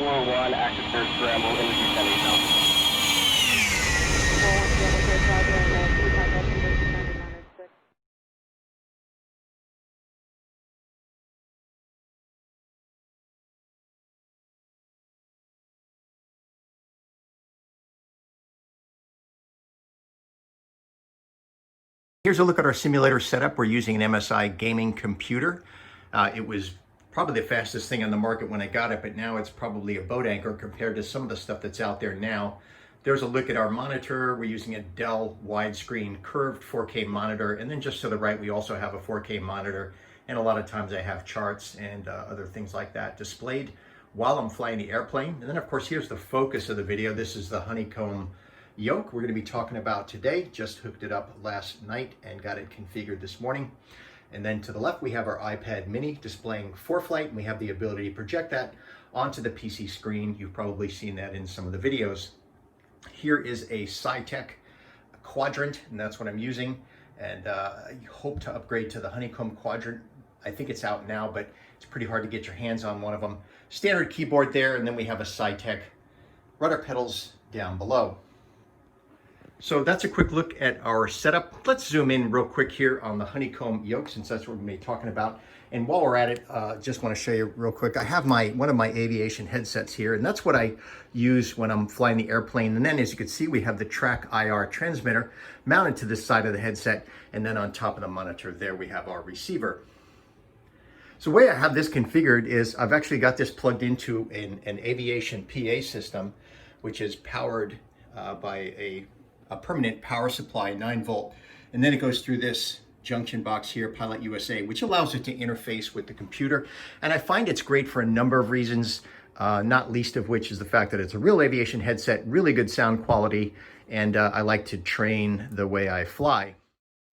441, active search scramble in the descending zone. 410, okay, Roger, and 2 Takeoff from the descending on at 6. Here's a look at our simulator setup. We're using an MSI gaming computer. It was probably the fastest thing on the market when I got it, but now it's probably a boat anchor compared to some of the stuff that's out there now. There's a look at our monitor. We're using a Dell widescreen curved 4K monitor, and then just to the right we also have a 4K monitor, and a lot of times I have charts and other things like that displayed while I'm flying the airplane. And then of course here's the focus of the video. This is the Honeycomb Yoke we're going to be talking about today. Just hooked it up last night and got it configured this morning. And then to the left we have our iPad mini displaying ForeFlight, and we have the ability to project that onto the PC screen. You've probably seen that in some of the videos. Here is a SciTech quadrant, and that's what I'm using, and I hope to upgrade to the Honeycomb quadrant. I think it's out now, but it's pretty hard to get your hands on one of them. Standard keyboard there, and then we have a SciTech rudder pedals down below. So that's a quick look at our setup. Let's zoom in real quick here on the Honeycomb Yoke, since that's what we're going to be talking about. And while we're at it, just want to show you real quick. I have one of my aviation headsets here, and that's what I use when I'm flying the airplane. And then as you can see, we have the Track IR transmitter mounted to this side of the headset. And then on top of the monitor there, we have our receiver. So the way I have this configured is I've actually got this plugged into an aviation PA system, which is powered by a permanent power supply, 9 volt, and then it goes through this junction box here, Pilot USA, which allows it to interface with the computer. And I find it's great for a number of reasons, not least of which is the fact that it's a real aviation headset, really good sound quality, and I like to train the way I fly.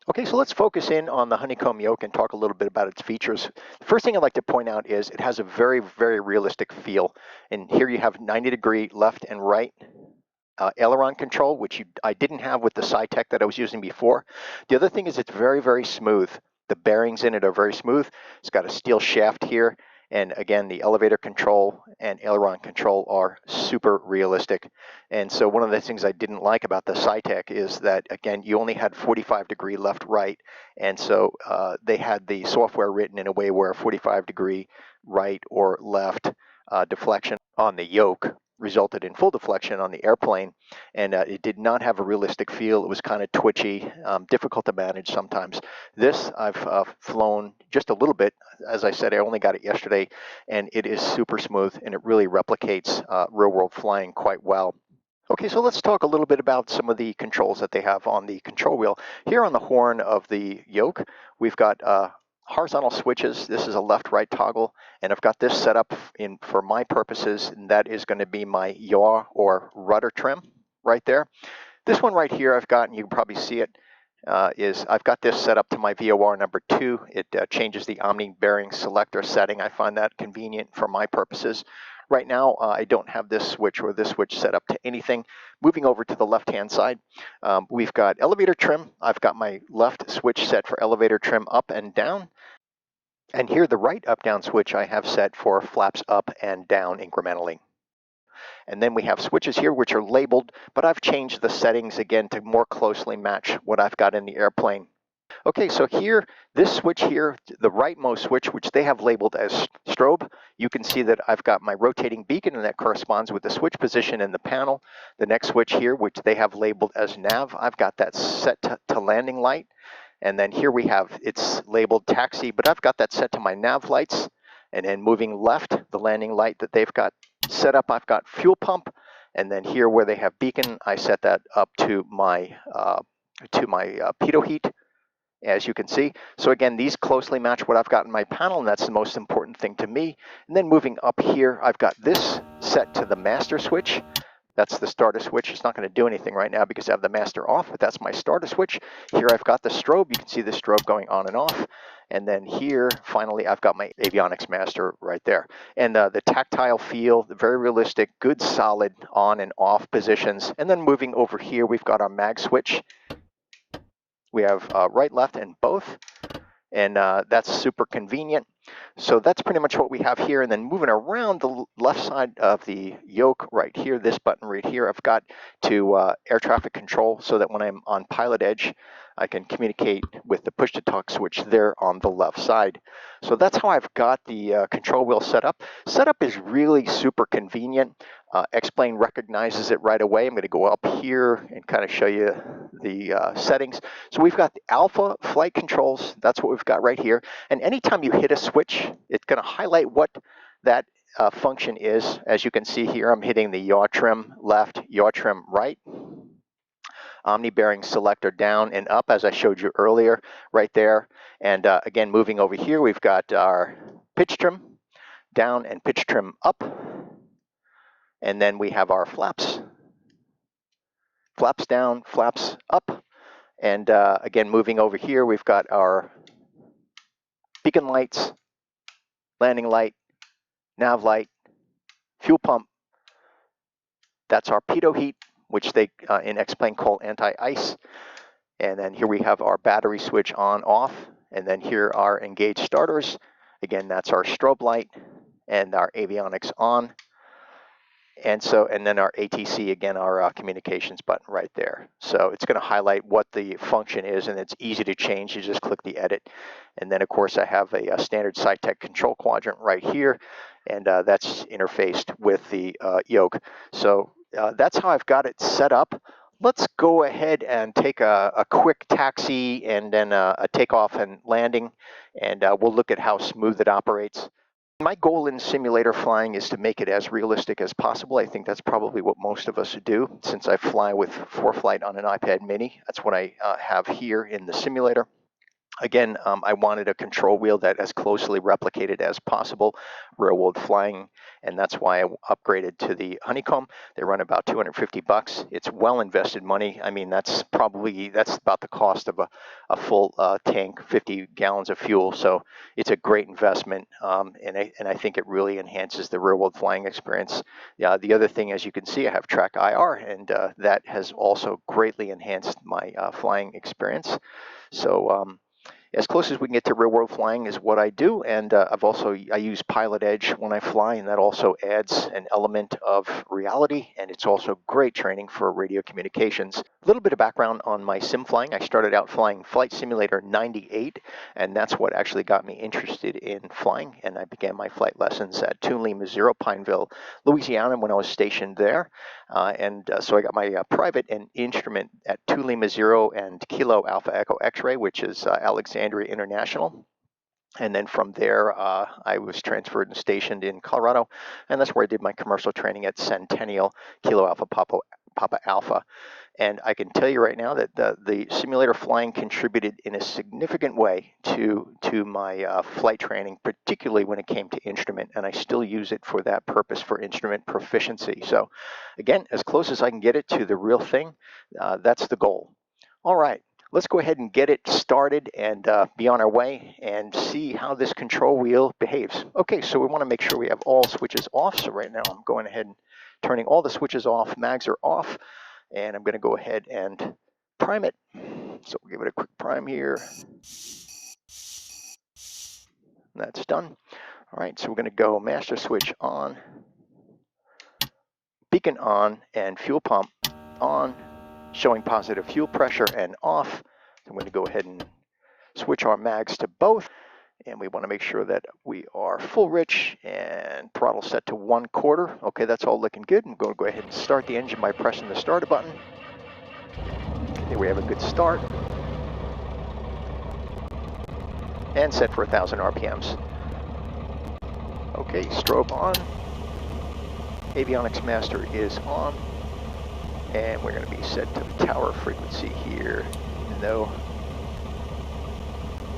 Okay, so let's focus in on the Honeycomb Yoke and talk a little bit about its features. The first thing I'd like to point out is it has a very, very realistic feel. And here you have 90-degree left and right aileron control, which I didn't have with the SciTech that I was using before. The other thing is it's very, very smooth. The bearings in it are very smooth. It's got a steel shaft here. And again, the elevator control and aileron control are super realistic. And so one of the things I didn't like about the SciTech is that, again, you only had 45-degree left, right. And so they had the software written in a way where 45-degree right or left deflection on the yoke resulted in full deflection on the airplane, and it did not have a realistic feel. It was kind of twitchy, difficult to manage sometimes. This I've flown just a little bit. As I said, I only got it yesterday, and it is super smooth, and it really replicates real-world flying quite well. Okay, so let's talk a little bit about some of the controls that they have on the control wheel. Here on the horn of the yoke, we've got horizontal switches. This is a left-right toggle, and I've got this set up for my purposes, and that is going to be my yaw or rudder trim right there. This one right here I've got, and you can probably see it, is I've got this set up to my VOR number 2. It changes the Omni bearing selector setting. I find that convenient for my purposes. Right now, I don't have this switch or this switch set up to anything. Moving over to the left-hand side, we've got elevator trim. I've got my left switch set for elevator trim up and down. And here the right up-down switch I have set for flaps up and down incrementally. And then we have switches here which are labeled, but I've changed the settings again to more closely match what I've got in the airplane. Okay, so here, this switch here, the rightmost switch, which they have labeled as strobe, you can see that I've got my rotating beacon, and that corresponds with the switch position in the panel. The next switch here, which they have labeled as nav, I've got that set to landing light. And then here we have, it's labeled taxi, but I've got that set to my nav lights. And then moving left, the landing light that they've got set up, I've got fuel pump. And then here where they have beacon, I set that up to my pitot heat, as you can see. So again, these closely match what I've got in my panel, and that's the most important thing to me. And then moving up here, I've got this set to the master switch. That's the starter switch. It's not going to do anything right now because I have the master off, but that's my starter switch. Here I've got the strobe. You can see the strobe going on and off. And then here, finally, I've got my avionics master right there. And the tactile feel, very realistic, good solid on and off positions. And then moving over here, we've got our mag switch. We have right, left, and both. And that's super convenient. So that's pretty much what we have here. And then moving around the left side of the yoke right here, this button right here, I've got to air traffic control so that when I'm on pilot edge, I can communicate with the push to talk switch there on the left side. So that's how I've got the control wheel set up. Setup is really super convenient. X-Plane recognizes it right away. I'm going to go up here and kind of show you the settings. So we've got the Alpha Flight Controls. That's what we've got right here. And anytime you hit a switch, it's going to highlight what that function is. As you can see here, I'm hitting the yaw trim left, yaw trim right. Omni-bearing selector down and up, as I showed you earlier, right there. And again, moving over here, we've got our pitch trim down and pitch trim up. And then we have our flaps. Flaps down, flaps up. And again, moving over here, we've got our beacon lights, landing light, nav light, fuel pump. That's our pitot heat, which they in X-Plane call anti-ice. And then here we have our battery switch on, off. And then here are engaged starters. Again, that's our strobe light and our avionics on. And then our ATC, again, our communications button right there. So it's going to highlight what the function is, and it's easy to change. You just click the edit. And then, of course, I have a standard SciTech control quadrant right here, and that's interfaced with the yoke. So that's how I've got it set up. Let's go ahead and take a quick taxi and then a takeoff and landing, and we'll look at how smooth it operates. My goal in simulator flying is to make it as realistic as possible. I think that's probably what most of us do. Since I fly with ForeFlight on an iPad mini, that's what I have here in the simulator. Again, I wanted a control wheel that as closely replicated as possible real world flying, and that's why I upgraded to the Honeycomb. They run about $250. It's well invested money. I mean, that's about the cost of a full tank, 50 gallons of fuel. So it's a great investment, and I think it really enhances the real world flying experience. The other thing, as you can see, I have track IR, and that has also greatly enhanced my flying experience. So as close as we can get to real world flying is what I do, and I use Pilot Edge when I fly, and that also adds an element of reality, and it's also great training for radio communications. A little bit of background on my sim flying. I started out flying Flight Simulator 98, and that's what actually got me interested in flying, and I began my flight lessons at Toon Lima 0, Pineville, Louisiana, when I was stationed there. So I got my private and instrument at Toon Lima 0 and Kilo Alpha Echo X-Ray, which is Alexandria International. And then from there, I was transferred and stationed in Colorado, and that's where I did my commercial training at Centennial, Kilo Alpha Papa Alpha. And I can tell you right now that the simulator flying contributed in a significant way to my flight training, particularly when it came to instrument, and I still use it for that purpose, for instrument proficiency. So again, as close as I can get it to the real thing, that's the goal. All right. Let's go ahead and get it started and be on our way and see how this control wheel behaves. Okay, so we want to make sure we have all switches off. So right now I'm going ahead and turning all the switches off. Mags are off, and I'm going to go ahead and prime it. So we'll give it a quick prime here. That's done. All right, so we're going to go master switch on, beacon on, and fuel pump on, showing positive fuel pressure and off. So I'm going to go ahead and switch our mags to both, and we want to make sure that we are full rich and throttle set to 1/4. Okay, that's all looking good. I'm going to go ahead and start the engine by pressing the starter button. Here we have a good start, and set for 1,000 RPMs. Okay, strobe on, avionics master is on. And we're going to be set to the tower frequency here, even though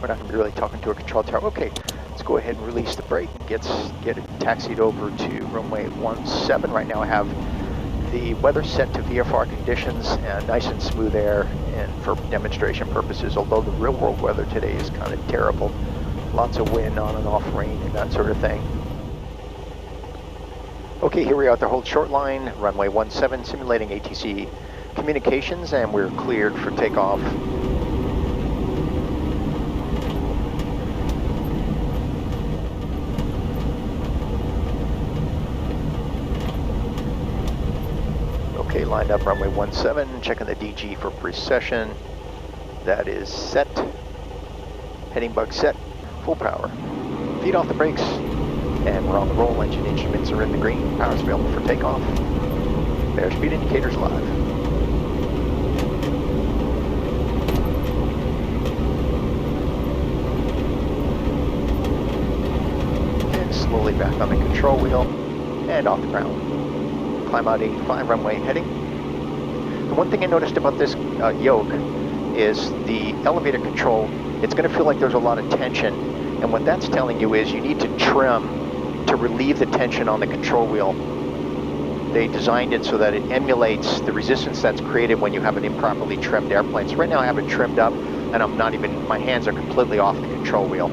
we're not going to be really talking to a control tower. Okay, let's go ahead and release the brake and get it taxied over to runway 17. Right now I have the weather set to VFR conditions and nice and smooth air, and for demonstration purposes, although the real world weather today is kind of terrible. Lots of wind, on and off rain, and that sort of thing. Okay, here we are at the hold short line, runway 17, simulating ATC communications, and we're cleared for takeoff. lined up, runway 17, checking the DG for precession. That is set. Heading bug set, full power. Feet off the brakes, and we're on the roll. Engine instruments are in the green. Power's available for takeoff. Airspeed indicators live. And slowly back on the control wheel, and off the ground. Climb out 85, runway heading. The one thing I noticed about this yoke is the elevator control. It's going to feel like there's a lot of tension, and what that's telling you is you need to trim to relieve the tension on the control wheel. They designed it so that it emulates the resistance that's created when you have an improperly trimmed airplane. So right now I have it trimmed up, and my hands are completely off the control wheel.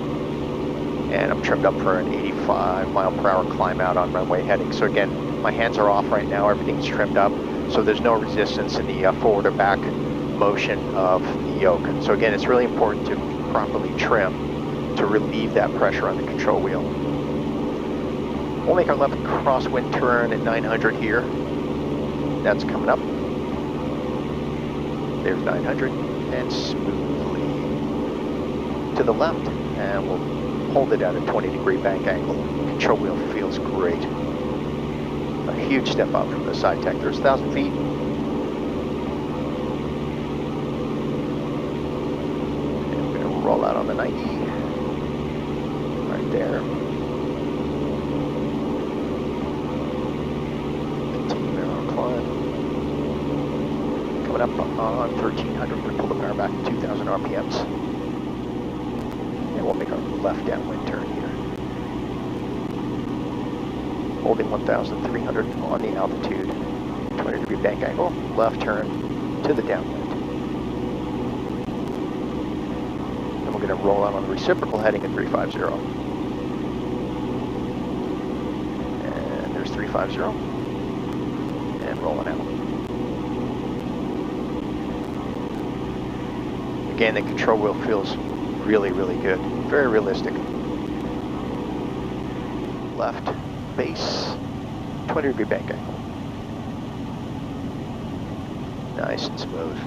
And I'm trimmed up for an 85 mile per hour climb out on runway heading. So again, my hands are off right now, everything's trimmed up, so there's no resistance in the forward or back motion of the yoke. So again, it's really important to properly trim to relieve that pressure on the control wheel. We'll make our left crosswind turn at 900 here. That's coming up. There's 900, and smoothly to the left, and we'll hold it at a 20-degree bank angle. Control wheel feels great. A huge step up from the side tech. There's 1,000 feet. Roll out on the 90, right there. Continue our climb. Coming up on 1300, we're going to pull the power back to 2000 RPMs. And we'll make our left downwind turn here. Holding 1300 on the altitude, 20-degree bank angle, left turn to the downwind. We're going to roll out on the reciprocal heading at 350. And there's 350. And rolling out. Again, the control wheel feels really, really good. Very realistic. Left, base, 20-degree bank angle. Nice and smooth.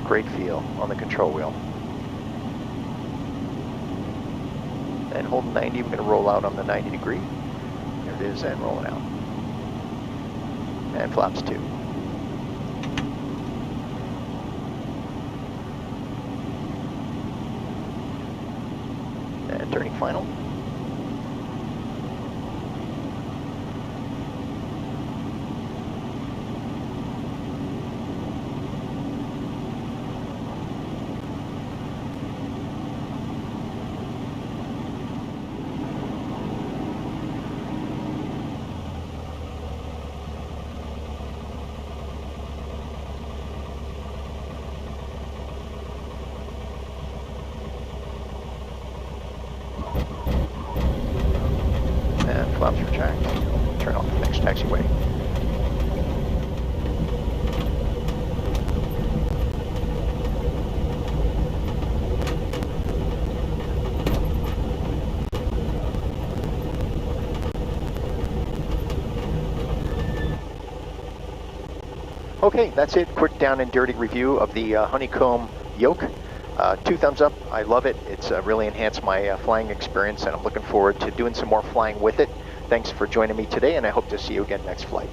Great feel on the control wheel. And holding 90, we're going to roll out on the 90 degree. There it is, and rolling out. And flaps 2. And turning final. Flaps retract, turn off the next taxiway. Okay, that's it. Quick down and dirty review of the Honeycomb Yoke. 2 thumbs up. I love it. It's really enhanced my flying experience, and I'm looking forward to doing some more flying with it. Thanks for joining me today, and I hope to see you again next flight.